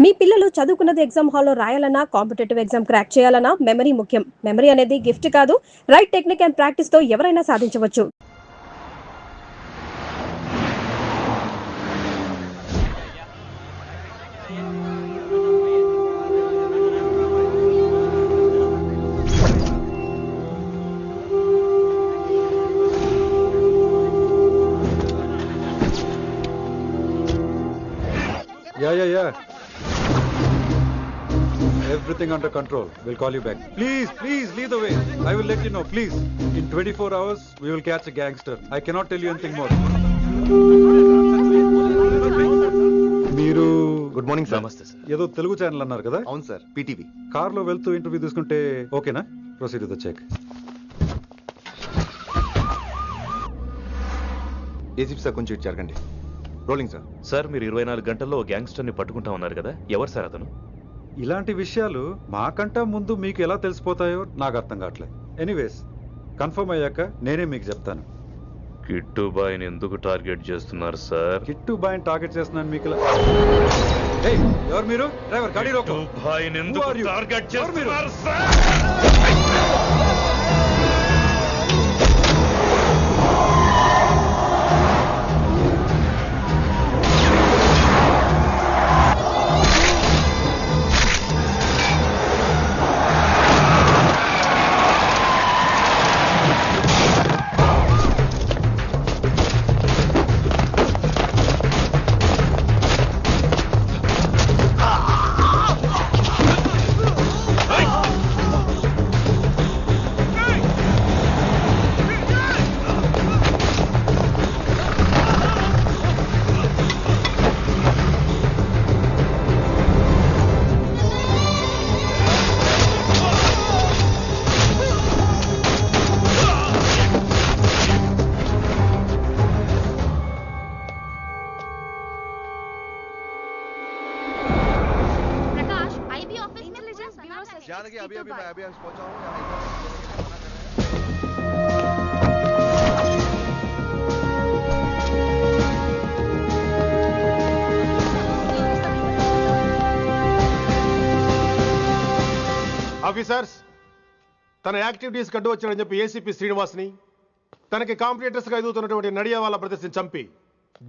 మీ పిల్లలు చదువుకున్నది ఎగ్జామ్ హాల్లో రాయాలన్నా, కాంపిటేటివ్ ఎగ్జామ్ క్రాక్ చేయాలన్నా మెమరీ ముఖ్యం. మెమరీ అనేది గిఫ్ట్ కాదు, రైట్ టెక్నిక్ అండ్ ప్రాక్టీస్ తో ఎవరైనా సాధించవచ్చు. Yeah. Everything under control. We'll call you back. Please, lead the way. I will let you know, please. In 24 hours, we will catch a gangster. I cannot tell you anything more. మీరు good morning sir. నమస్తే sir. ఏదో Telugu channel అన్నారు కదా? అవును sir, PTV. కార్లో వెళ్తూ interview తీసుకుంటే ఓకేనా? Proceed with the check. ACP sir, కొంచెం ఇటు జరగండి. Rolling sir. సార్, మీరు 24 గంటల్లో గ్యాంగ్స్టర్ని పట్టుకుంటా ఉన్నారు కదా, ఎవరు సార్ అతను? ఇలాంటి విషయాలు మాకంటా ముందు మీకు ఎలా తెలిసిపోతాయో నాకు అర్థం కావట్లేదు. ఎనీవేస్, కన్ఫర్మ్ అయ్యాక నేనే మీకు చెప్తాను. కిట్టు బాయ్ని ఎందుకు టార్గెట్ చేస్తున్నారు సార్? కిట్టు బాయ్ని టార్గెట్ చేస్తున్నాను మీకు. ఎవరు మీరు? డ్రైవర్, గాడి రోకో. కిట్టు బాయ్ని ఎందుకు టార్గెట్ చేస్తున్నారు సార్? अभी मैं पहुंचा हूं. ఆఫీసర్స్, తన యాక్టివిటీస్ కడ్డు వచ్చాడని చెప్పి ఏసీపీ శ్రీనివాస్ని, తనకి కాంపిటేటర్స్ గా ఎదుగుతున్నటువంటి నడియావాల ప్రదర్శన చంపి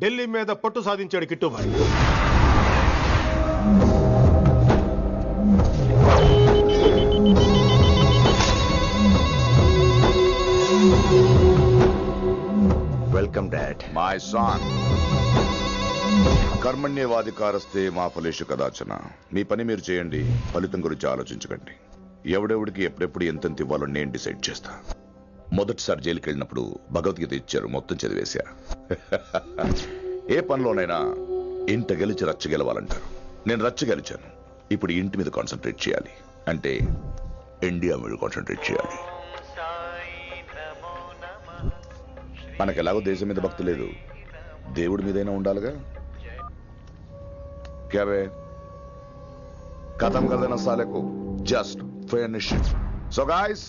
ఢిల్లీ మీద పట్టు సాధించాడు Kittubhai. Welcome dad. My son, కర్మణ్యేవాధికారస్తే మా ఫలేషు కదాచన. మీ పని మీరు చేయండి, ఫలితం గురించి ఆలోచించకండి. ఎవడెవడికి ఎప్పుడెప్పుడు ఎంతెంత ఇవ్వాలో నేను డిసైడ్ చేస్తా. మొదటిసారి జైలుకి వెళ్ళినప్పుడు భగవద్గీత ఇచ్చారు, మొత్తం చదివేశా. ఏ పనిలోనైనా ఇంట గెలిచి రచ్చ గెలవాలంటారు. నేను రచ్చ గెలిచాను. ఇప్పుడు ఇంటి మీద కాన్సన్ట్రేట్ చేయాలి, అంటే ఇండియా మీద కాన్సన్ట్రేట్ చేయాలి. మనకు ఎలాగో దేశం మీద భక్తి లేదు, దేవుడి మీదైనా ఉండాలిగా. క్యాబే కథం కదన సాలకు జస్ట్ ఫినిష్. సో గాయ్స్,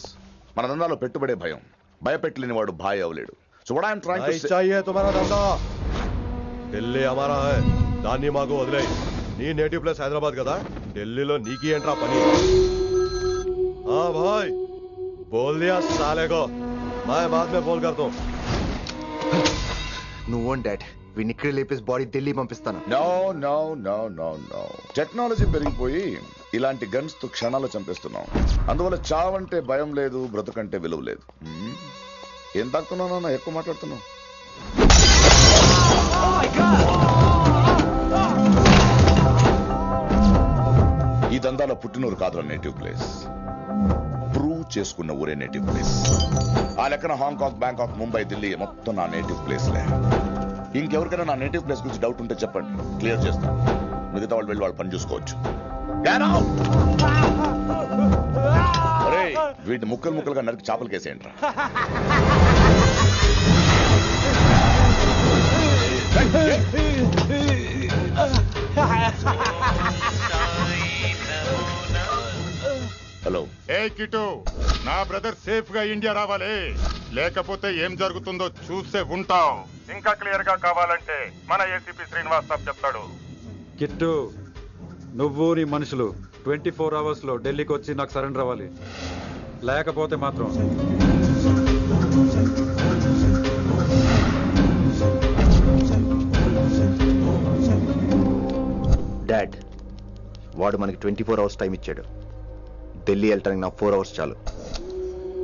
మన దందాలో పెట్టుబడే భయం. భయపెట్టలేని వాడు భాయ్ అవలేడు. So what I am trying to say, चाहिए तुम्हारा धंधा. ఢిల్లీ हमारा है. దాన్ని మాకు వదిలే. నీ నేటివ్ ప్లేస్ హైదరాబాద్ కదా, ఢిల్లీలో నీకి ఏంట్రా పని? हाँ भाई, बोल दिया साले को. मैं बाद में फोन करता हूँ. నువ్వు డాడ్, వీడిని ఇక్కడ లేపేసి బాడీ ఢిల్లీ పంపిస్తాను. No no no no no. Technology పెరిగిపోయి ఇలాంటి గన్స్ తో క్షణాలు చంపేస్తున్నాం. అందువల్ల చావంటే భయం లేదు, బ్రతుకంటే విలువ లేదు. ఏం తాకుతున్నావు నాన్న, ఎక్కువ మాట్లాడుతున్నావు. ఈ దందాలో పుట్టినూరు కాదురా నేటివ్ ప్లేస్, ప్రూవ్ చేసుకున్న ఊరే నేటివ్ ప్లేస్. ఆ లెక్కన హాంకాంగ్, బ్యాంకాక్, ముంబై, ఢిల్లీ మొత్తం నా నేటివ్ ప్లేస్లే. ఇంకెవరికైనా నా నేటివ్ ప్లేస్ గురించి డౌట్ ఉంటే చెప్పండి, క్లియర్ చేస్తాను. మిగతా వాళ్ళు వెళ్ళి వాళ్ళు పని చూసుకోవచ్చు. వీటిని ముక్కలు ముక్కలుగా నరికి చేపలు కేసేయండి రా. హలో. ఏ కిటు, నా బ్రదర్ సేఫ్ గా ఇండియా రావాలి, లేకపోతే ఏం జరుగుతుందో చూసే ఉంటాం. ఇంకా క్లియర్ గా కావాలంటే మన ఏసీపీ శ్రీనివాస్ సాబ్ చెప్తాడు. కిట్టు, నువ్వు నీ మనుషులు 24 అవర్స్ లో ఢిల్లీకి వచ్చి నాకు సరెండర్ అవ్వాలి. లేకపోతే మాత్రం డాడ్, వాడు మనకి 24 అవర్స్ టైం ఇచ్చాడు. ఢిల్లీ వెళ్ళటానికి నాకు 4 అవర్స్ చాలు.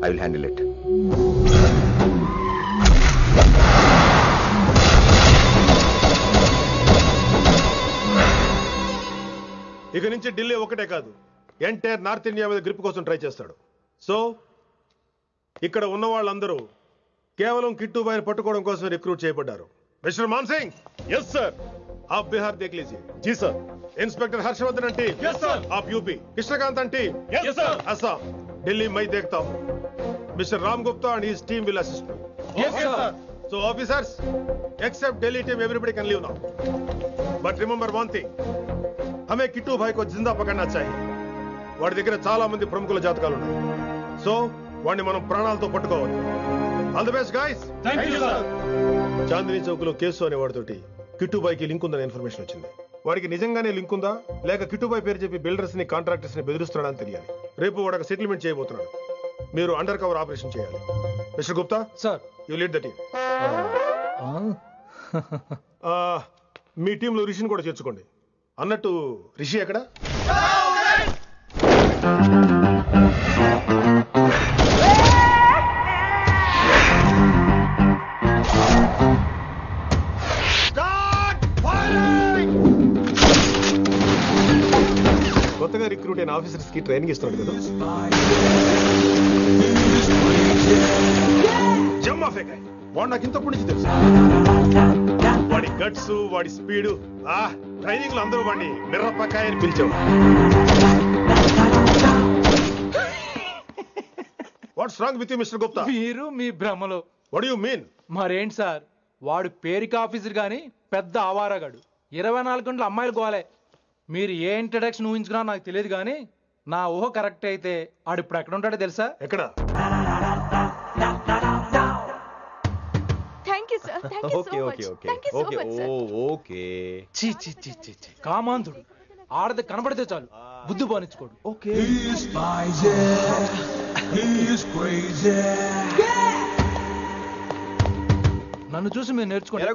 I will handle it. ఇక నుంచి ఢిల్లీ ఒకటే కాదు, ఎంటైర్ నార్త్ ఇండియా మీద గ్రిప్ కోసం ట్రై చేస్తాడు. సో ఇక్కడ ఉన్న వాళ్ళందరూ కేవలం కిట్టుబాయిని పట్టుకోవడం కోసం రిక్రూట్ చేయబడ్డారు. మిస్టర్ మాన్సింగ్. Yes sir. आप बिहार देख लीजिए. जी sir. Inspector Harshvardhan team. Yes sir. आप UP. Krishnakant team. Yes sir. Assam. Delhi मैं देखता हूँ. Mister Ram Gupta and his team will assist me. Yes sir. So officers, except Delhi team, everybody can leave now. But remember one thing. हमें किट्टू भाई को जिंदा पकड़ना चाहिए. వాడి దగ్గర చాలా మంది ప్రముఖుల జాతకాలు ఉన్నాయి. సో వాడిని మనం ప్రాణాలతో పట్టుకోవాలి. All the best guys. Thank you sir. Chandni Chowk లో కేసు అనే వాడితోటి కిట్టుబాయికి లింక్ ఉందనే ఇన్ఫర్మేషన్ వచ్చింది. వాడికి నిజంగానే లింక్ ఉందా లేక కిట్టుబాయి పేరు చెప్పి బిల్డర్స్ ని కాంట్రాక్టర్స్ ని బెదిరిస్తున్నాడని తెలియాలి. రేపు వాడు ఒక సెటిల్మెంట్ చేయబోతున్నాడు. మీరు అండర్ కవర్ ఆపరేషన్ చేయాలి. Mister Gupta sir, you lead the team. మీ టీంలో రిషిని కూడా చేర్చుకోండి. అన్నట్టు రిషి ఎక్కడ? కొత్తగా రిక్రూట్ అయిన ఆఫీసర్స్ కి ట్రైనింగ్ ఇస్తున్నాడు కదా. జమ్మా ఫేకాయ్. వాడు నాకు ఇంతప్పటి నుంచి తెలుసు. వాడి గట్స్, వాడి స్పీడు, ట్రైనింగ్ లో అందరూ వాడిని మిర్రపకాయ అని పిలిచేవాడు. What's wrong with you Mister Gupta? మీరు మీ భ్రమలో. What you mean? మరేంటి సార్, వాడు పేరుకి ఆఫీసర్ గాని పెద్ద ఆవారగాడు. 24 గంటలు అమ్మాయిలు గోలే. మీరు ఏ ఇంట్రడక్షన్ ఊహించుకున్నా నాకు తెలియదు కానీ నా ఊహ కరెక్ట్ అయితే ఆడు ఇప్పుడు ఎక్కడ ఉంటాడో తెలుసా? ఎక్కడ? చీ చీ చీ చీ చీ. కామాంధుడు. ఆడది కనబడితే చాలు బుద్ధి పోనిచ్చుకోడు. నన్ను చూసి మీరు నేర్చుకోండి.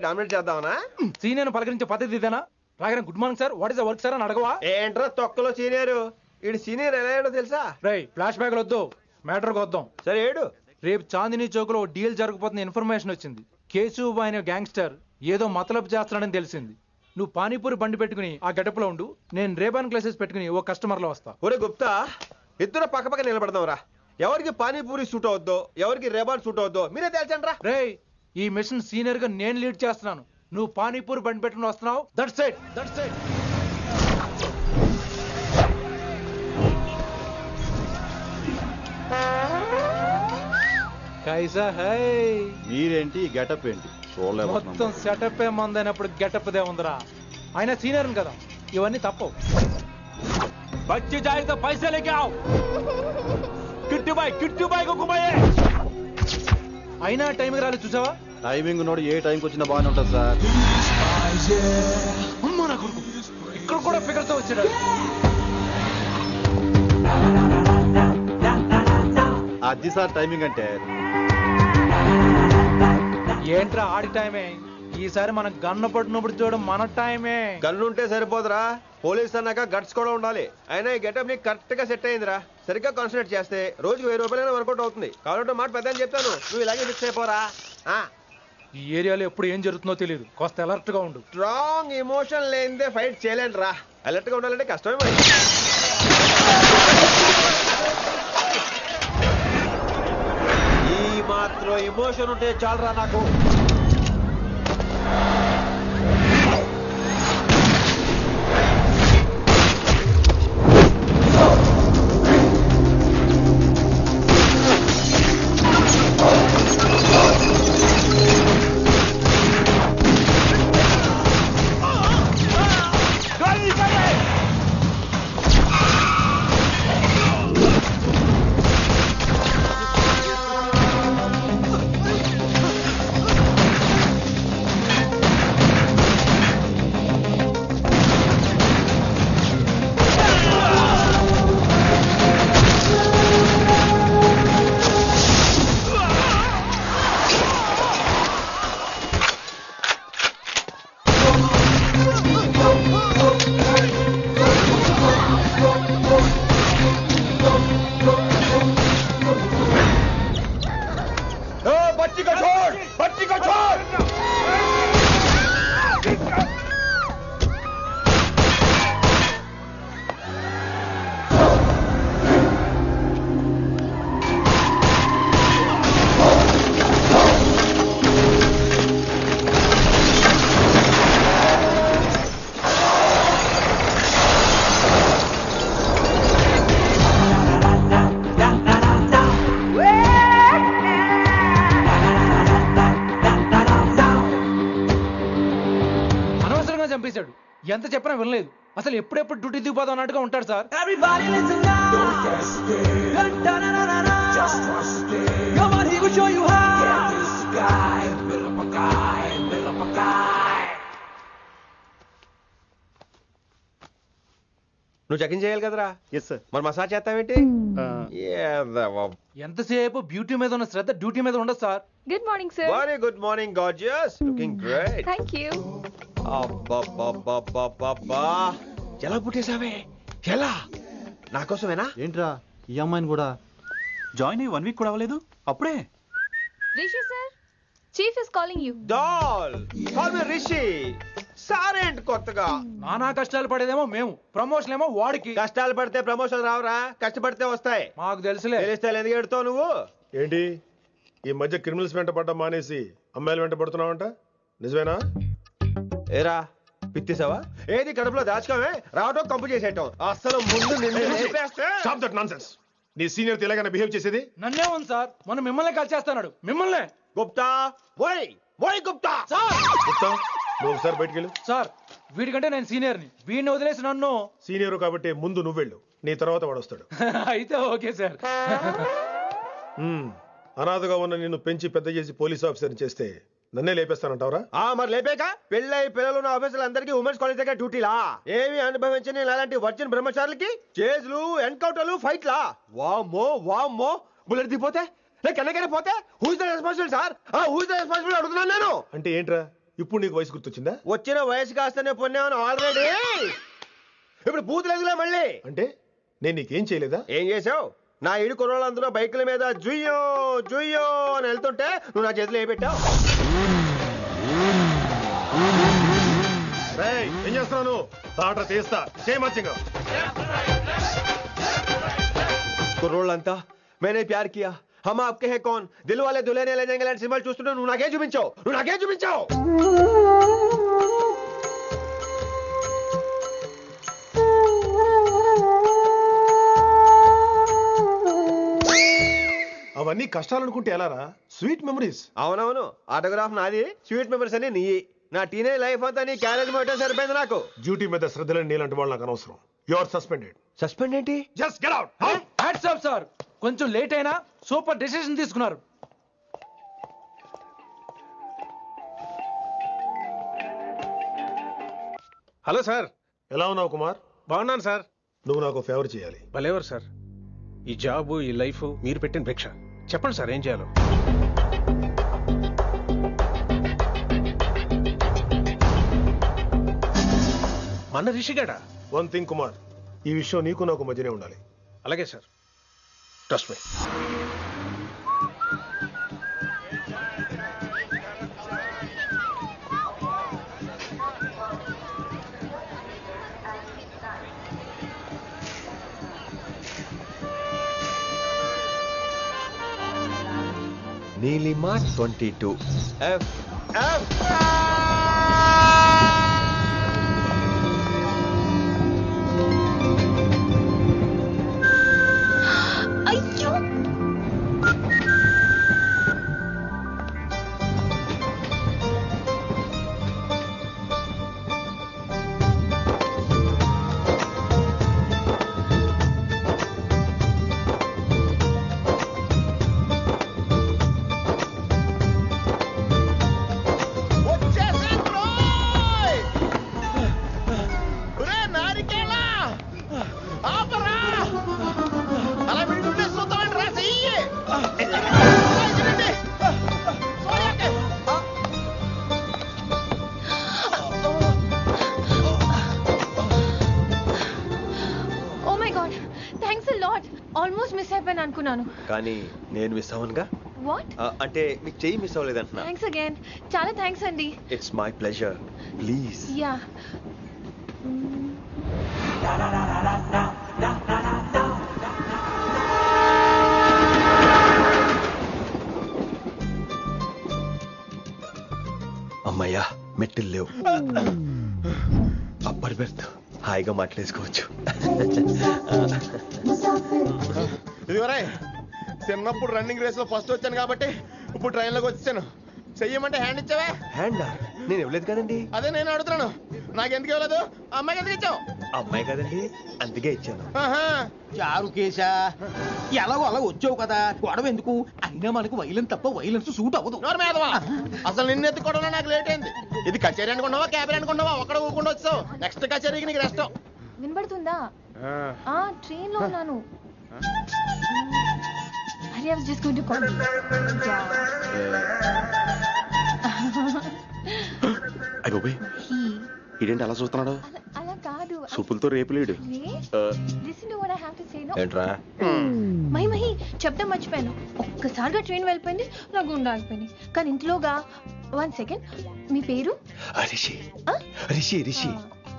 డామినేట్ చేద్దామనా? సీనియర్ పలకరించే పద్ధతి ఇదేనా? రాగానే good morning sir, what is the work sir అని అడగవా? ఏంట్రా తొక్కలో సీనియర్? ఈడు సీనియర్ ఎలా ఏడో తెలుసా? రై ఫ్లాష్ బ్యాక్ వద్దు, మ్యాటర్కి వద్దాం. సరే ఏడు. రేపు చాందినీ చౌక్ లో డీల్ జరగబోతున్న ఇన్ఫర్మేషన్ వచ్చింది. కేశూబాయ్ అనే గ్యాంగ్స్టర్ ఏదో మతలబు చేస్తున్నాడని తెలిసింది. నువ్వు పానీపూరి బండి పెట్టుకుని ఆ గడపలో ఉండు, నేను రేబాన్ క్లాసెస్ పెట్టుకుని ఓ కస్టమర్ లో వస్తా. ఒరే గుప్తా, ఇద్దరు పక్క పక్క నిలబడదాం రా. ఎవరికి పానీపూరి సూట్ అవుద్దో, ఎవరికి రేబాన్ సూట్ అవుద్దో మీరే తేల్చండి రా. రే, ఈ మిషన్ సీనియర్ గా నేను లీడ్ చేస్తున్నాను. నువ్వు పానీపూరి బండి పెట్టుకుని వస్తున్నావు. That's it, that's it. కైసా హై? మీరేంటి గెటప్ ఏంటి? మొత్తం సెటప్ ఏ మందైనప్పుడు గెటప్ దే ఉందిరా. ఆయన సీనియర్ కదా, ఇవన్నీ తప్పవు. బచ్చి జాయితో పైసా లేకే ఆవ్. కిట్టుబాయ్ కుక్కుబాయే. అయినా టైంకి రాలేదు చూసావా? టైమింగ్ నోడు ఏ టైంకి వచ్చినా బాగానే ఉంటుంది సార్. అమ్మా నా కొడుకు, ఇక్కడ కూడా ఫిగర్ తో వచ్చాడు. అది సార్ టైమింగ్ అంటే. ఏంట్రా ఆడి టైమే? ఈసారి మనం గన్ను పట్టినప్పుడు చూడడం మన టైమే. గన్ను ఉంటే సరిపోదురా, పోలీస్ అన్నాక గట్స్ కూడా ఉండాలి. అయినా ఈ గెటప్ నీకు కరెక్ట్ గా సెట్ అయిందిరా. సరిగ్గా కాన్సన్ట్రేట్ చేస్తే రోజుకి 1000 రూపాయలైనా వర్కౌట్ అవుతుంది. కాబట్టి మాట పెద్ద అని చెప్తాను, నువ్వు ఇలాగే ఫిక్స్ అయిపోరా. ఈ ఏరియాలో ఎప్పుడు ఏం జరుగుతుందో తెలియదు, కాస్త అలర్ట్ గా ఉండు. స్ట్రాంగ్ ఎమోషన్ లేనిదే ఫైట్ చేయలేండి రా. అలర్ట్ గా ఉండాలంటే కష్టమే మరి. ఈ మాత్రం ఎమోషన్ ఉంటే చాలరా నాకు. ఎంత చెప్పినా వినలేదు. అసలు ఎప్పుడెప్పుడు డ్యూటీ దిగిపోదాం అన్నట్టుగా ఉంటాడు సార్. నువ్వు చెకింగ్ చేయాలి కదరా? Yes sir. మరి మసాజ్ చేస్తావేంటి? ఎంతసేపు బ్యూటీ మీద ఉన్న శ్రద్ధ డ్యూటీ మీద ఉండదు sir. Good morning sir. Very good morning gorgeous, looking great. Thank you. అబ్బబ్బబ్బబ్బబ్బా, ఎలా పుట్టేశావే? ఎలా? నా కోసమేనా? ఏంట్రా ఈ అమ్మాయిని కూడా జాయిన్ అయ్యి 1 వీక్ కూడా అవ్వలేదు అప్పుడే? Rishi sir, chief is calling you. Doll call me Rishi. సారేంటి కొత్తగా? నానా కష్టాలు పడేదేమో మేము, ప్రమోషన్ ఏమో వాడికి. కష్టాలు పడితే ప్రమోషన్ రావురా, కష్టపడితే వస్తాయి. మాకు తెలుసులే. తెలిస్తే ఎందుకు ఎడుతావు నువ్వు? ఏంటి ఈ మధ్య క్రిమినల్స్ వెంట పడ్డం మానేసి అమ్మాయిలు వెంట పడుతున్నావంట, నిజమేనా? ఏరా పిత్తిసావా? ఏది కడుపులో దాచుకోవే, రావటం కంపు చేసేయటం. అసలు ముందు నిన్ను లేపేస్తే. Stop that nonsense. నీ సీనియర్ ఇలాగైనా బిహేవ్ చేసేది? నన్నే ఉంది సార్, మనం మిమ్మల్ని కాల్ చేస్తున్నాడు. మిమ్మల్ని. గుప్తా ఓయ్ ఓయ్ గుప్తా. గుప్తా, నువ్వు ఒకసారి బయటికి వెళ్ళు. సార్ వీడికంటే నేను సీనియర్ని, వీడిని వదిలేసి నన్ను. సీనియర్ కాబట్టి ముందు నువ్వు వెళ్ళు, నీ తర్వాత వాడు వస్తాడు. అయితే ఓకే సార్. అనాథగా ఉన్న నిన్ను పెంచి పెద్ద చేసి పోలీస్ ఆఫీసర్ చేస్తే నన్నే లేపేస్తానంటావరా? మరి లేపేక పెళ్ళై పిల్లలు ఉన్న ఆఫీసులు అందరికీ ఉమెన్స్ కాలేజ్ దగ్గర డ్యూటీలా? ఏమి అనుభవించని అలాంటి వర్జిన్ బ్రహ్మచారులకి చేజ్లు, ఎన్కౌంటర్లు, ఫైట్లా? వామ్మో వామ్మో, బుల్లెట్ దిగిపోతే లేక ఎన్నకైనా పోతే who is the responsible sir? Who is the responsible అడుగుతున్నాను నేను. అంటే ఏంట్రా ఇప్పుడు నీకు వయసు గుర్తొచ్చిందా? వచ్చిన వయసు కాస్తనే పొన్నాను ఆల్రెడీ. ఇప్పుడు బూతులు ఎదుగులే మళ్ళీ. అంటే నేను నీకేం చేయలేదా? ఏం చేసావు? నా ఇడు కుర్రోళ్ళందరూ బైకుల మీద జుయ్యో జుయ్యో అని వెళ్తుంటే నువ్వు నా చేతిలో ఏ పెట్టావు? ఏం చేస్తున్నాను? తాట తీస్తా చేయమచ్చంగా. కుర్రోళ్ళంతా मैंने प्यार किया, हम आपके हैं कौन, दिल वाले दुल्हने ले जाएंगे లాంటి సినిమాలు చూస్తుంటే నువ్వు నాకే చూపించావు, నువ్వు నాకే చూపించావు. అవన్నీ కష్టాలు అనుకుంటే ఎలారా? Sweet memories. అవునవును, ఆటోగ్రాఫ్ నాది, స్వీట్ మెమరీస్ అని నీ. నా టీనేజ్ లైఫ్ అంతా నీ క్యారేజ్ మొట్టే సరిపోయింది నాకు. డ్యూటీ మీద శ్రద్ధలేని నీలాంటి వాళ్ళు నాకు అనవసరం. You are suspended. సస్పెండ్ ఏంటి? Just get out. Hats off sir, కొంచెం లేట్ అయినా సూపర్ డెసిషన్ తీసుకున్నారు. Hello sir. ఎలా ఉన్నావు కుమార్? బాగున్నాను సార్. నువ్వు నాకు ఫేవర్ చేయాలి. భలేవారు సార్. ఈ జాబు, ఈ లైఫ్ మీరు పెట్టిన భిక్ష. చెప్పండి సార్ ఏం చేయాలో. మన రిషిగాడా? వన్ థింగ్ కుమార్, ఈ విషయం నీకు నాకు మధ్యనే ఉండాలి. అలాగే sir, trust me. Neelima 22 F F. అయ్యో, ఆల్మోస్ట్ మిస్ అయిపోయాను అనుకున్నాను. కానీ నేను మిస్ అవ్వనుగా. వాట్? అంటే మీకు చెయ్యి మిస్ అవ్వలేదంటున్నా. థ్యాంక్స్ అగైన్, చాలా థ్యాంక్స్ అండి. It's my pleasure, please. Yeah. అమ్మయ్యా, మెట్టులు లేవు. అప్పర్ బెర్త్, హాయిగా మాట్లాడేసుకోవచ్చు. ఇదివరే చిన్నప్పుడు రన్నింగ్ రేస్ లో ఫస్ట్ వచ్చాను కాబట్టి ఇప్పుడు ట్రైన్ లోకి వచ్చాను. చెయ్యమంటే హ్యాండ్ ఇచ్చావే. హ్యాండా? నేను ఇవ్వలేదు కదండి. అదే నేను అడుగుతున్నాను, నాకెందుకు ఇవ్వలేదు అమ్మాయికి ఎందుకు ఇచ్చావు? అమ్మాయి కదండి అందుకే ఇచ్చాను. చారు కేశా ఎలాగో అలా వచ్చావు కదా గొడవ ఎందుకు? అయినా మనకు వైలెన్స్ తప్ప వైలెన్స్ సూట్ అవ్వదు. అసలు నిన్ను ఎత్తుకోవడంలో నాకు లేట్ అయింది. ఇది కచేరీ అనుకున్నావా క్యాబరీ అనుకున్నావా? ఒక్కడ ఊకుండా వచ్చావు. నెక్స్ట్ కచేరీకి నీకు రెస్ట్. వినబడుతుందా? ట్రైన్ లో ఉన్నాను. I was just going to call you. ఇదేంటి అలా చూస్తున్నాడు? అలా కాదు. సూపులతో రేపు లేడు. Listen to what I have to say, no? ఏంట్రా? మహి చెప్తా మర్చిపోయాను. ఒక్కసారిగా ట్రైన్ వెళ్ళిపోయింది, నా గుండె ఆగిపోయింది. కానీ ఇంట్లోగా 1 second, మీ పేరు? రిషి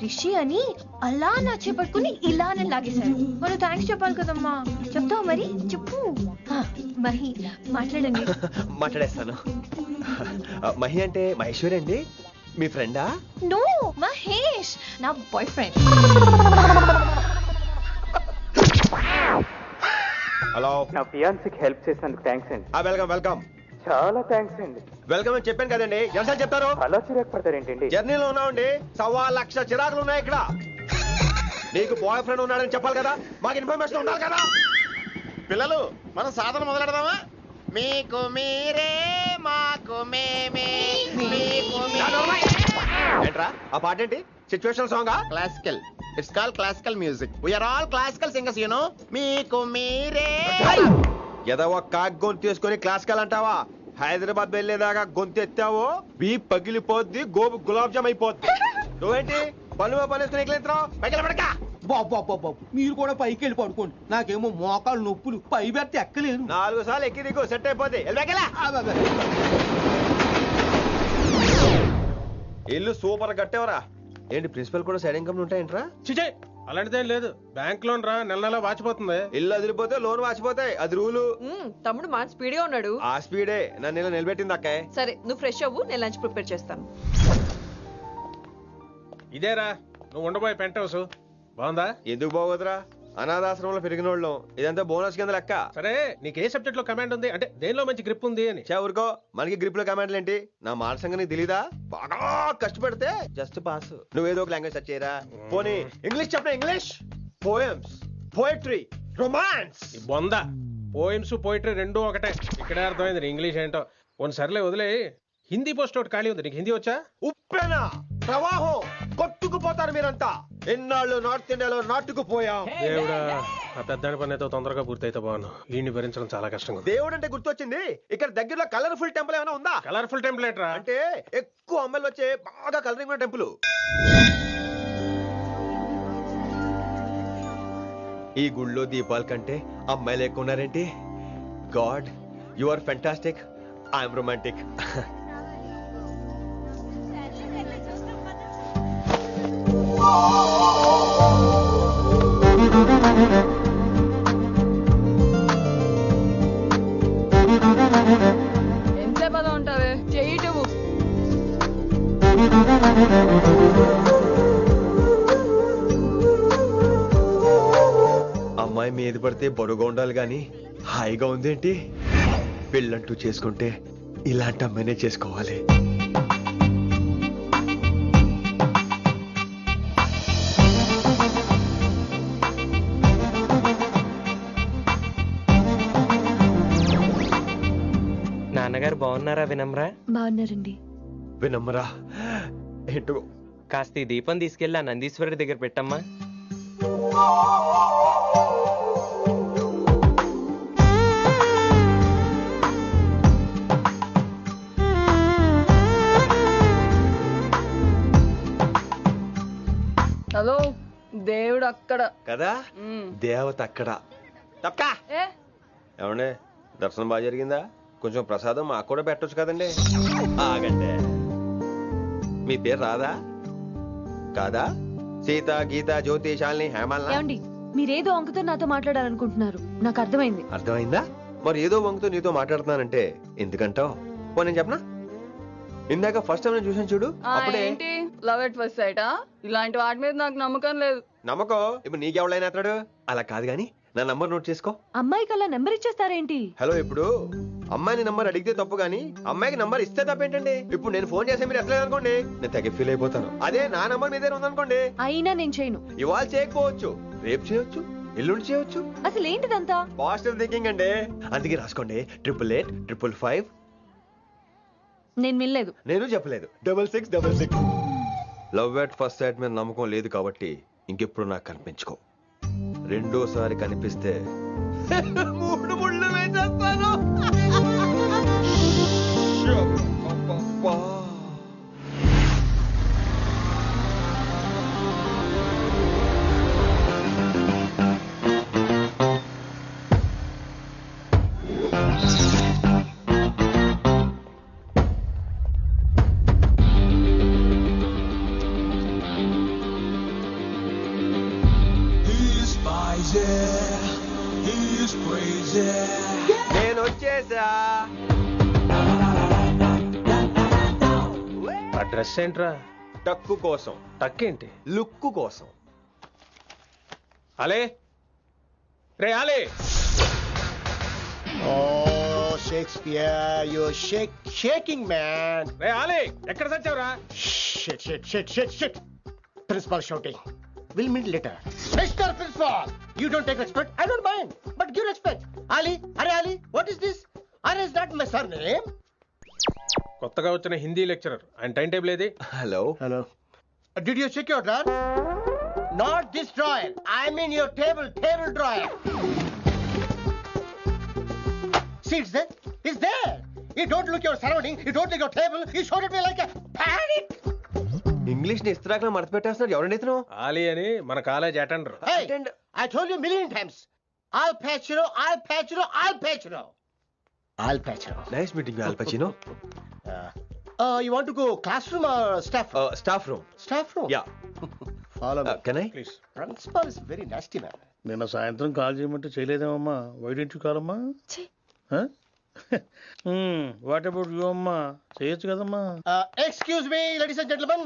రిషి అని అలా నా చేపట్టుకుని ఇలా నన్ను లాగేశారు. మనం థ్యాంక్స్ చెప్పాలి కదమ్మా. చెప్తావు మరి? చెప్పు. మహి మాట్లాడండి. మాట్లాడేస్తాను. మహి అంటే మహేశ్వరి అండి, మీ ఫ్రెండా? నో, మహేష్ నా బాయ్ ఫ్రెండ్. హలో. నా ఫియాన్సీకి హెల్ప్ చేసినందుకు థ్యాంక్స్ అండి. Welcome welcome. చాలా థ్యాంక్స్ అండి. వెల్కమ్ అని చెప్పాను కదండి, ఎన్నిసార్లు చెప్తారు? అలా చిరాకు పడతారేంటండి? జర్నీలో ఉన్నామండి, 1,00,000 చిరాకులు ఉన్నాయి ఇక్కడ. నీకు బాయ్ ఫ్రెండ్ ఉన్నాడని చెప్పాలి కదా, మాకు ఇన్ఫర్మేషన్ ఉండాలి కదా. పిల్లలు మనం సాధన మొదలెడదామా? మీకు మీరే మాకు మేమే. ఏంట్రా ఆ పాట ఏంటి? Situation song? Classical. It's call classical music. We are all classical singers you know. మీకు మీరే. ఏదో ఒక కాక్ గొంతు తీసుకొని క్లాసికల్ అంటావా? హైదరాబాద్ వెళ్ళేదాకా గొంతు ఎత్తావో బీ పగిలిపోద్ది, గోబు గులాబ్ జామ్ అయిపోద్ది. నువ్వేంటి పనులు పనేసుకుని ఎక్కలేస్తున్నావు? పైకి పడక. బాబు మీరు కూడా పైకి వెళ్ళి పడుకోండి. నాకేమో మోకాలు నొప్పులు, పై పెడితే ఎక్కలేను. 4 సార్లు ఎక్కి దిగు, సెట్ అయిపోద్ది. ఇల్లు సూపర్ కట్టేవరా. ఏంటి ప్రిన్సిపల్ కూడా సైడ్ ఇన్కమ్ ఉంటాయంట్రా? చిచే అలాంటిదేం లేదు. బ్యాంక్ లోన్ రా, నెల నెల వాచిపోతుంది. ఇల్లు అదిరిపోతే లోన్ వాచిపోతాయి, అది రూలు. తమ్ముడు మా స్పీడ్ గా ఉన్నాడు. ఆ స్పీడే నన్ను ఇలా నిలబెట్టింది అక్కాయ్. సరే నువ్వు ఫ్రెష్ అవ్వు, నేను లంచ్ ప్రిపేర్ చేస్తాను. ఇదేరా నువ్వు ఉండబోయే పెంట్ హౌస్. బాగుందా? ఎందుకు బాగోదురా, అనాథాశ్రమంలో పెరిగిన వాళ్ళం. ఇదంతా బోనస్ కింద లెక్క. సరే నీకు ఏ సబ్జెక్ట్ లో కమాండ్ ఉంది, అంటే దేనిలో మంచి గ్రిప్ ఉంది అని. ఊరుకో, మనకి గ్రిప్ లో కమాండ్లు ఏంటి? నా మాట సంగతి నీకు తెలీదా? బాగా కష్టపడితే జస్ట్ పాస్. నువ్వేదో ఒక లాంగ్వేజ్ సెర్చ్ చేయరా. పోనీ ఇంగ్లీష్ చెప్పిన ఇంగ్లీష్, పోయమ్స్, పోయట్రీ, రొమాన్స్. బొంద పోయిమ్స్ పోయిటరీ రెండూ ఒకటే. ఇక్కడే అర్థమైంది ఇంగ్లీష్ ఏంటో. సర్లే వదిలే. హిందీ పోస్ట్ ఒకటి ఖాళీ ఉంది, నీకు హిందీ వచ్చా? ఉప్పెనా ప్రవాహం కొట్టుకుపోతారు మీరంతా. ఎన్నాళ్ళు నార్త్ ఇండియాలో నాటుకుపోయాం. దేవుడా, ఆ పెద్దాని పని అయితే తొందరగా పూర్తయితే బాగున్నాను. వీడిని భరించడం చాలా కష్టంగా. దేవుడు అంటే గుర్తొచ్చింది, ఇక్కడ దగ్గరలో కలర్ఫుల్ టెంపుల్ ఏమైనా ఉందా? కలర్ఫుల్ టెంపుల్ ఏంట్రా? అంటే ఎక్కువ అమ్మాయిలు వచ్చే బాగా కలరింగ్ ఉన్న టెంపుల్. ఈ గుళ్ళో దీపాల కంటే అమ్మాయిలు ఎక్కువ ఉన్నారేంటి? God, you are fantastic, I'm romantic. ఎంతసేపు అలా ఉంటావే? చెయ్యటవు. అమ్మాయి మీద పడితే బరువుగా ఉండాలి గాని హాయిగా ఉందేంటి? పెళ్ళంటూ చేసుకుంటే ఇలాంటి అమ్మాయినే చేసుకోవాలి. నాన్నగారు బాగున్నారా వినమ్రా? బాగున్నారండి. వినమ్రా ఏంటో కాస్త ఈ దీపం తీసుకెళ్ళి ఆ నందీశ్వరుడి దగ్గర పెట్టమ్మా. హలో, దేవుడు అక్కడ కదా, దేవత అక్కడ. తప్పకా ఏమండే, దర్శనం బాగా జరిగిందా? కొంచెం ప్రసాదం మాకు కూడా పెట్టొచ్చు కదండి. ఆగండి, మీ పేరు రాదా? కాదా? సీత, గీత, జ్యోతి, శాలిని, హేమల్. మీరేదో వంకతో నాతో మాట్లాడాలనుకుంటున్నారు, నాకు అర్థమైంది. అర్థమైందా? మరి ఏదో వంకతో నీతో మాట్లాడుతున్నానంటే ఎందుకంటావు? పో నేను చెప్పనా? ఇందాక ఫస్ట్ టైం నేను చూసాను చూడు, అప్పుడే. ఏంటి లవ్ ఎట్ ఫస్ట్ సైటా? ఇలాంటి వాటి మీద నాకు నమ్మకం లేదు. నమ్మకం ఇప్పుడు నీకెవడైనా అతడు? అలా కాదు గాని నా నంబర్ నోట్ చేసుకో. అమ్మాయికి అలా నెంబర్ ఇచ్చేస్తారేంటి? హలో, ఇప్పుడు అమ్మాయిని నంబర్ అడిగితే తప్పు గానీ అమ్మాయికి నంబర్ ఇస్తే తప్పేంటండి? ఇప్పుడు నేను ఫోన్ చేస్తే మీరు ఎట్లేదు అనుకోండి, నేను తెగ ఫీల్ అయిపోతాను. అదే నా నంబర్ మీదే ఉందనుకోండి, అయినా నేను చేయను. ఇవాళ చేయకపోవచ్చు, రేపు చేయొచ్చు, ఎల్లుండి చేయొచ్చు. అసలు ఏంటిదంతా? పాజిటివ్ థింకింగ్ అండి. అందుకే రాసుకోండి 888-555. నేను వినలేదు. నేను చెప్పలేదు 6666. లవ్ ఎట్ ఫస్ట్ సైట్ మీద నమ్మకం లేదు కాబట్టి ఇంకెప్పుడు నాకు కనిపించుకో. రెండోసారి కనిపిస్తే 3 ముళ్ళు వేసేస్తాను. నేను వచ్చేసా. ఆ డ్రెస్ ఏంట్రా? టక్కు కోసం. టక్ ఏంటి? లుక్కు కోసం. అలే రే అలే. Shakespeare, you shaking man. రే అలే, ఎక్కడ చచ్చావురా? Shit. Principal shouting. We'll meet later. Mr. Principal, you don't take respect. I don't mind, but give respect. Ali, Ali, what is this? Ali is not my surname. కొత్తగా వచ్చిన Hindi lecturer, ఆయన time table ఏది? Hello. Did you check your drawer? Not this drawer. I mean your table drawer. See, it's there. You don't look your surrounding. You don't look your table. You showed at me like a panic. English ని ఇస్త్రాకులో మడత పెట్టేస్తున్నాడు. ఎవరండి ఇతను? ఆలీ అని మన college attender. Hey, I told you a million times. Al Pacino. Nice meeting you, Al Pacino. You want to go classroom or staff room? Staff room. Staff room? Yeah. Follow me. Can I? Please. Principal is very nasty man. నిన్న సాయంత్రం call చేయమంటే చేయలేదేమమ్మా? Why don't you call అమ్మా? What about you అమ్మా? చేయొచ్చు కదమ్మా. Excuse me, ladies and gentlemen.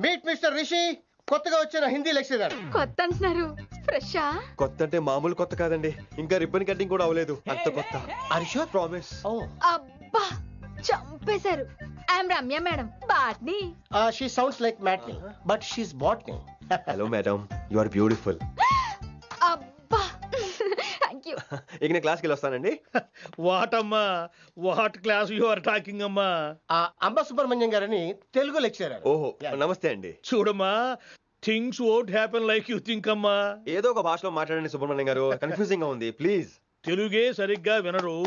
Meet Mr. Rishi. కొత్తగా వచ్చిన Hindi lecturer. కొత్త అంటున్నారు, ఫ్రెషా? కొత్త అంటే మామూలు కొత్త కాదండి, ఇంకా రిబ్బన్ కటింగ్ కూడా అవ్వలేదు, అంత కొత్త. Are you sure? Promise. అబ్బా, చంపేశారు. I'm Ramya madam, botany. She sounds like Matney, but she's botany. Hello madam, you are beautiful. అబ్బా, థ్యాంక్ యూ. ఇక నేను క్లాస్కి వెళ్ళి వస్తానండి. వాట్ అమ్మా, what class you are talking అమ్మా? అంబ సుబ్రహ్మణ్యం గారని తెలుగు లెక్చరర్. ఓహో, నమస్తే అండి. చూడమ్మా, things won't happen like you think అమ్మా. ఏదో ఒక భాషలో మాట్లాడండి సుబ్రహ్మణ్యం గారు, కన్ఫ్యూజింగ్ గా ఉంది, ప్లీజ్. తెలుగే సరిగ్గా వినరు,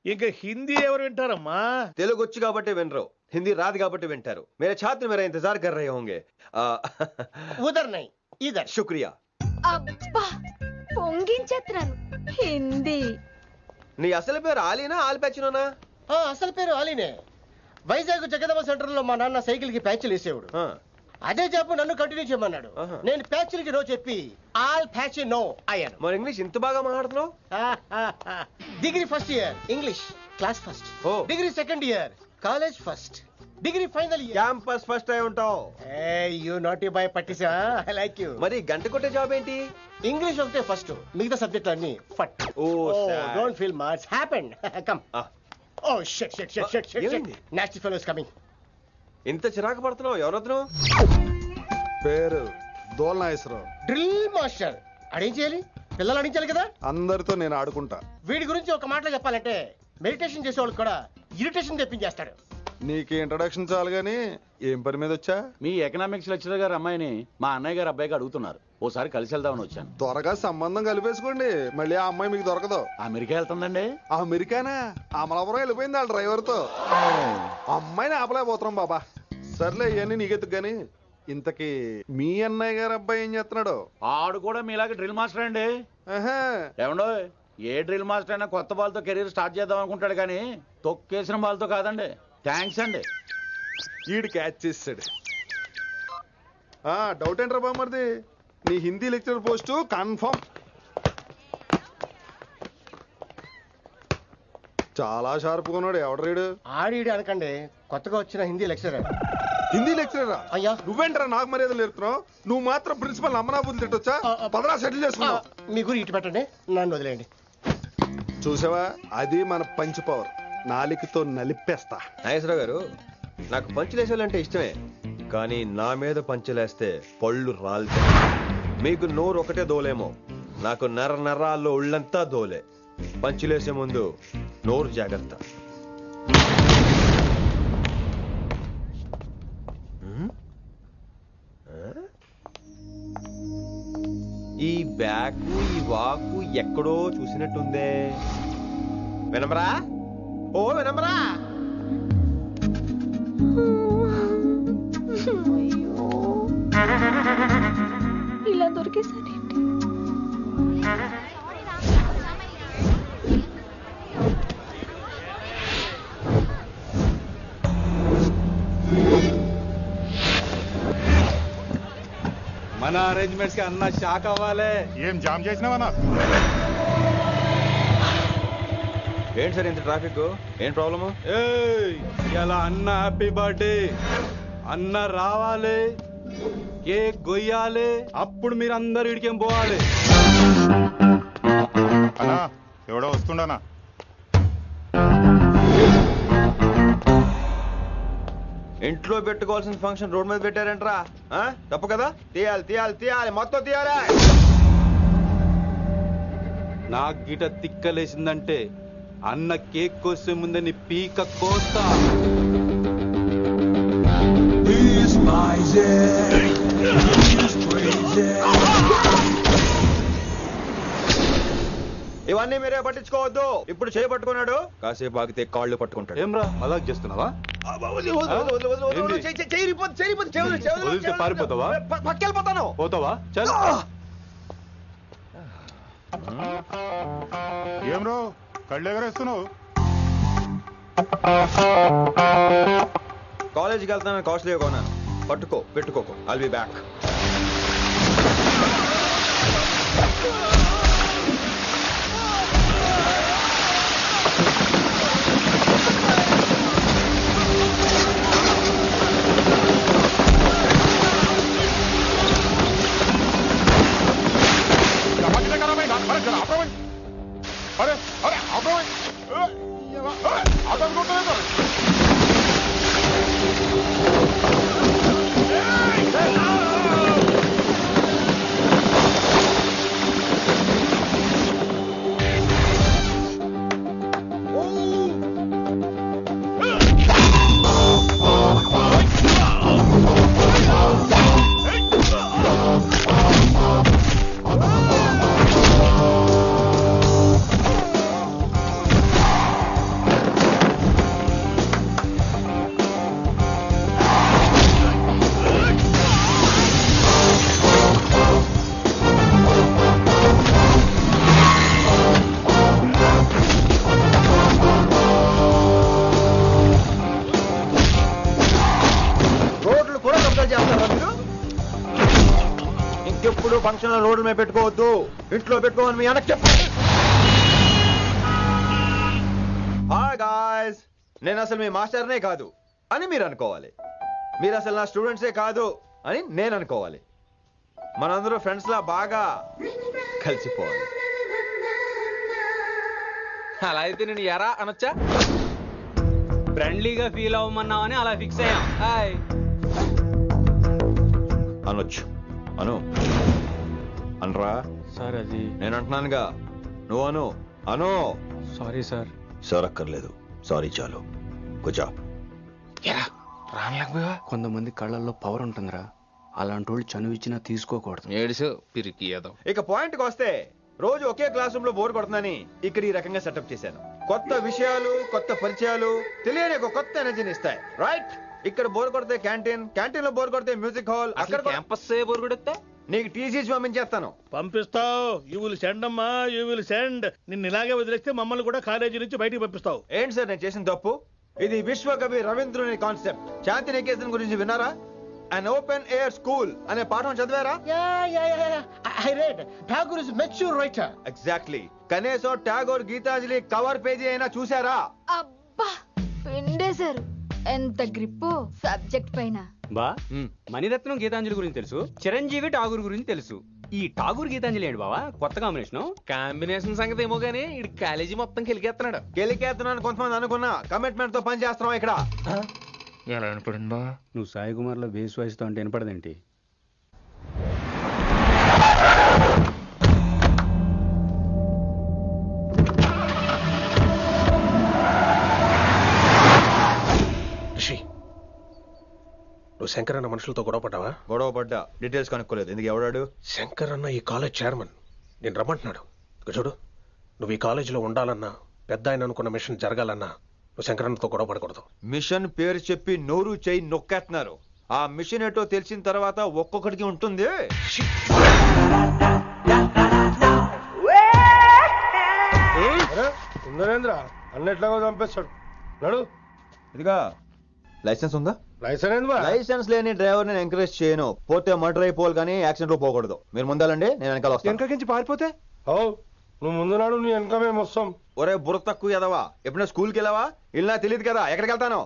ఇంకా హిందీ ఎవరు వింటారమ్మా? తెలుగు వచ్చు కాబట్టి వినరు, హిందీ రాదు కాబట్టి వింటారు. मेरे छात्र मेरा इंतजार कर रहे होंगे. उधर नहीं, इधर. शुक्रिया. అబ్బా, పొంగించేస్తున్నారు. హిందీ. నీ అసలు పేరు ఆలీనా, ఆల్ ప్యాచినోనా? అసలు పేరు ఆలీనే. వైజాగ్ జగదమ్మ సెంటర్ లో మా నాన్న సైకిల్ కి ప్యాచ్లు వేసేవాడు. అదే జాబ్ నన్ను కంటిన్యూ చేయమన్నాడు. నేను ప్యాచ్లకి నో చెప్పి ఆల్ ప్యాచ్ నో అయ్యాను. మరి ఇంగ్లీష్ ఇంత బాగా మాట్లాడుతున్నావు? Degree first year English class first. Degree second year college first. Degree final year campus first అయి ఉంటావు. యూ నాట్ యూ బై పట్టిసా. I like you. మరి గంట కొట్టే జాబ్ ఏంటి? ఇంగ్లీష్ ఒకటే ఫస్ట్, మిగతా సబ్జెక్టులు అన్ని ఫట్. Don't feel much happened. Come. Oh shit shit shit shit shit. Nasty fellows coming. ఇంత చిరాకు పడుతున్నావు, ఎవరొద్దు? పేరు దోల్నాగేశ్వరరావు. Drill master. అడేం చేయాలి? పిల్లలు అడించాలి కదా. అందరితో నేను ఆడుకుంటా. వీడి గురించి ఒక మాటలో చెప్పాలంటే మెడిటేషన్ చేసే వాళ్ళు కూడా ఇరిటేషన్ తెప్పించేస్తాడు. నీకు ఇంట్రడక్షన్ చాలు గానీ ఏం పని మీద వచ్చా? మీ ఎకనామిక్స్ లెక్చరర్ గారు అమ్మాయిని మా అన్నయ్య గారు అబ్బాయికి అడుగుతున్నారు, ఓసారి కలిసి వెళ్దామని వచ్చాను. త్వరగా సంబంధం కలిపేసుకోండి, మళ్ళీ ఆ అమ్మాయి మీకు దొరకదు. అమెరికా వెళ్తుందండి. అమెరికానా? అమలాపురం వెళ్ళిపోయింది వాళ్ళ డ్రైవర్ తో. అమ్మాయిని ఆపలేకపోతున్నాం బాబా. సర్లే ఇవన్నీ నీకెత్తుకు గాని, ఇంతకీ మీ అన్నయ్య గారు అబ్బాయి ఏం చేస్తున్నాడు? ఆడు కూడా మీలాగే డ్రిల్ మాస్టర్ అండి. ఏమండో, ఏ డ్రిల్ మాస్టర్ అయినా కొత్త బాల్తో కెరీర్ స్టార్ట్ చేద్దాం అనుకుంటాడు కానీ తొక్కేసిన బాల్తో కాదండి. థ్యాంక్స్ అండి. ఈడు క్యాచ్ చేసాడు. డౌట్ ఏంట్రా బామ్మర్ది, నీ హిందీ లెక్చరర్ పోస్టు కన్ఫర్మ్. చాలా షార్ప్గా ఉన్నాడు. ఎవడరీడు? ఆడీడు అనకండి, కొత్తగా వచ్చిన హిందీ లెక్చరర్. హిందీ లెక్చరరా? అయ్యా నువ్వేంట్రా నాకు మర్యాద నేర్పుతున్నావు? నువ్వు మాత్రం ప్రిన్సిపల్ అమ్మనాబుద్ధి తిట్టొచ్చా? పదరా సెటిల్ చేసుకున్నావు. మీ గురి ఇటు పెట్టండి, నన్ను వదిలేయండి. చూసావా, అది మన పంచ్ పవర్. నాలికతో నలిపేస్తా. నాగేశ్వరరావు గారు, నాకు పంచులేసాలంటే ఇష్టమే, కానీ నా మీద పంచులేస్తే పళ్ళు రాలితే. మీకు నోరు ఒకటే దోలేమో, నాకు నర నరాల్లో ఒళ్ళంతా దోలే. పంచులేసే ముందు నోరు జాగ్రత్త. ఈ బ్యాకు ఈ వాకు ఎక్కడో చూసినట్టుందే. వినమరా? ఓ వినమరా? ఇలా దొరికేసాడేంటి? మన అరేంజ్మెంట్స్ కి అన్న షాక్ అవ్వాలి. ఏం జామ్ చేసినావన్నా? ఏంటి సార్ ఇంత ట్రాఫిక్? ఏం ప్రాబ్లము? ఇలా అన్న హ్యాపీ బర్త్డే, అన్న రావాలి, కేక్ గొయ్యాలి, అప్పుడు మీరు అందరు ఇడికేం పోవాలి. అన్నా ఎవడో వస్తుండనా? ఇంట్లో పెట్టుకోవాల్సిన ఫంక్షన్ రోడ్ మీద పెట్టారంటరా? తప్పు కదా? తీయాలి తీయాలి తీయాలి, మొత్తం తీయాలి. నాకు గిట తిక్కలేసిందంటే అన్న కేక్ కోసే ముందే నీ పీక కోస్తా. ఇవన్నీ మీరే పట్టించుకోవద్దు. ఇప్పుడు చేయి పట్టుకున్నాడు, కాసేపు ఆగితే కాళ్ళు పట్టుకుంటాడు. ఏమ్రా మజాక్ చేస్తున్నావా? పారిపోతావా? పక్కెళ్ళిపోతాను. పోతావా? చల్. ఏం రో కళ్ళు ఎగరేస్తున్నావు? కాలేజీకి వెళ్తానని కాస్ట్లీగా కొన్నాను. పట్టుకో, పెట్టుకోకు. I'll be back. अरे अरे आपको आता को तो ఇంకెప్పుడు ఫంక్షన్ రోడ్డు మీద పెట్టుకోవద్దు, ఇంట్లో పెట్టుకోమని మీ అన్నకి చెప్పు. హాయ్ గాయ్స్, నేను అసలు మీ మాస్టర్నే కాదు అని మీరు అనుకోవాలి. మీరు అసలు నా స్టూడెంట్సే కాదు అని నేను అనుకోవాలి. మనందరూ ఫ్రెండ్స్ లా బాగా కలిసిపోవాలి. అలా అయితే నేను ఎరా అనొచ్చా? ఫ్రెండ్లీగా ఫీల్ అవ్వమన్నావని అలా ఫిక్స్ అయ్యాం. హాయ్ అనొచ్చు. అను అనరా సార్. అది నేను అంటున్నానుగా, నువ్వు అను. అను. Sorry sir. సార్ అక్కర్లేదు, సారీ చాలు. కూర్చో. కొంతమంది కళ్ళల్లో పవర్ ఉంటుందిరా, అలాంటి వాళ్ళు చనువు ఇచ్చినా తీసుకోకూడదు. ఏడుసు పిరికి ఏదో. ఇక పాయింట్కి వస్తే, రోజు ఒకే క్లాస్ రూమ్ లో బోర్ కొడుతుందని ఇక్కడ ఈ రకంగా సెటప్ చేశాను. కొత్త విషయాలు, కొత్త పరిచయాలు తెలియని ఒక కొత్త ఎనర్జీని ఇస్తాయి. రైట్? ఇక్కడ బోర్ కొడితే క్యాంటీన్, క్యాంటీన్ లో బోర్ కొడితే మ్యూజిక్ హాల్, అక్కడ క్యాంపస్ బోర్ కొడితే నీకు టీసీ పంపించేస్తాను. పంపిస్తావు. యూ విల్ సెండ్ అమ్మా, యూ విల్ సెండ్. నిన్ను ఇలాగే వదిలేస్తే మమ్మల్ని కూడా కాలేజీ నుంచి బయటికి పంపిస్తావు. ఏంటి సార్ నేను చేసిన తప్పు? ఇది విశ్వకవి రవీంద్రుని కాన్సెప్ట్. శాంతి నికేతన్ గురించి విన్నారా? అన్ ఓపెన్ ఎయిర్ స్కూల్ అనే పాఠం చదివారా? I read. Tagore is a mature writer. Exactly. కనీసం టాగోర్ గీతాంజలి కవర్ పేజీ అయినా చూసారా? అబ్బా పిండేశారు. ఎంత గ్రిప్పు సబ్జెక్ట్ పైన. బా మణిరత్నం గీతాంజలి గురించి తెలుసు, చిరంజీవి ఠాగూర్ గురించి తెలుసు. ఈ ఠాగూర్ గీతాంజలి ఏంటి బావా కొత్త కాంబినేషన్ సంగతి ఏమో గానీ ఇడు కాలేజీ మొత్తం కెలికేస్తున్నాడు. గెలికేస్తున్నాను కొంతమంది అనుకున్నా, కమిట్మెంట్ తో పని చేస్తున్నాం ఇక్కడ. ఎలా వినపడింది బా? నువ్వు సాయి కుమార్ లో బేస్ వాయిస్ తో అంటే వినపడదేంటి? నువ్వు శంకర్ అన్న మనుషులతో గొడవ పడ్డావా? గొడవ పడ్డా, డీటెయిల్స్ కనుక్కోలేదు. ఎందుకు ఎవడాడు? శంకర్ అన్న ఈ కాలేజ్ చైర్మన్, నేను రమ్మంటున్నాడు. ఇక చూడు, నువ్వు ఈ కాలేజీలో ఉండాలన్నా, పెద్ద ఆయన అనుకున్న మిషన్ జరగాలన్నా నువ్వు శంకర్ అన్నతో గొడవ పడకూడదు. మిషన్ పేరు చెప్పి నోరు చేయి నొక్కేస్తున్నారు. ఆ మిషన్ ఏటో తెలిసిన తర్వాత ఒక్కొక్కడికి ఉంటుంది. నరేంద్ర అన్నెట్లాగో చంపేస్తాడు. నడు. ఇదిగా లైసెన్స్ ఉందా? లైసెన్స్ లేని డ్రైవర్ నేను ఎంకరేజ్ చేయను. పోతే మర్డర్ అయిపోవాలి కానీ యాక్సిడెంట్ లో పోకూడదు. మీరు ముందాలండి, నేను వెనకాల వస్తాను. వెనకకించి పారిపోతే నువ్వు ముందు నాడు నీ వెనక మేము వస్తాం. ఒరే బుర్ర తక్కువ ఎదవా, ఎప్పుడైనా స్కూల్కి వెళ్ళావా? ఇలా తెలియదు కదా ఎక్కడికి వెళ్తాను.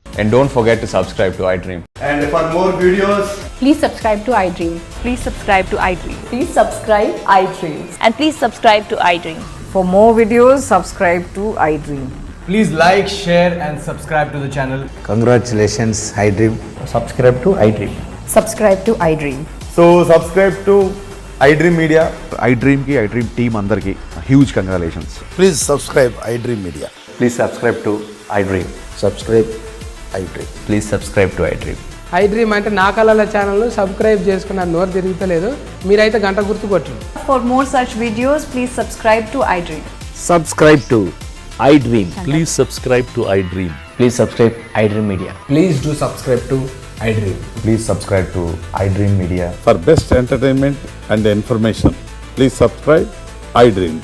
And don't forget to subscribe to iDream. And for more videos, please subscribe to iDream. Please subscribe to iDream. Please subscribe iDream. And please subscribe to iDream. For more videos, subscribe to iDream. Please like, share, and subscribe to the channel. Congratulations, iDream. Subscribe to iDream. Subscribe to iDream. So subscribe to iDream Media. iDream ki iDream team andarki huge congratulations. Please subscribe iDream Media. Please subscribe to iDream. Subscribe iDream. Please subscribe to iDream. iDream అంటే నా కళల channel subscribe చేసుకున్న నోరు తిరుగుతలేదు, మీరైతే గంట గుర్తు కొట్టండి. For more such videos, please subscribe to iDream. Subscribe to iDream. Please subscribe to iDream. Please subscribe iDream Media. Please do subscribe to iDream. Please subscribe to iDream Media. for best entertainment and information, please subscribe iDream.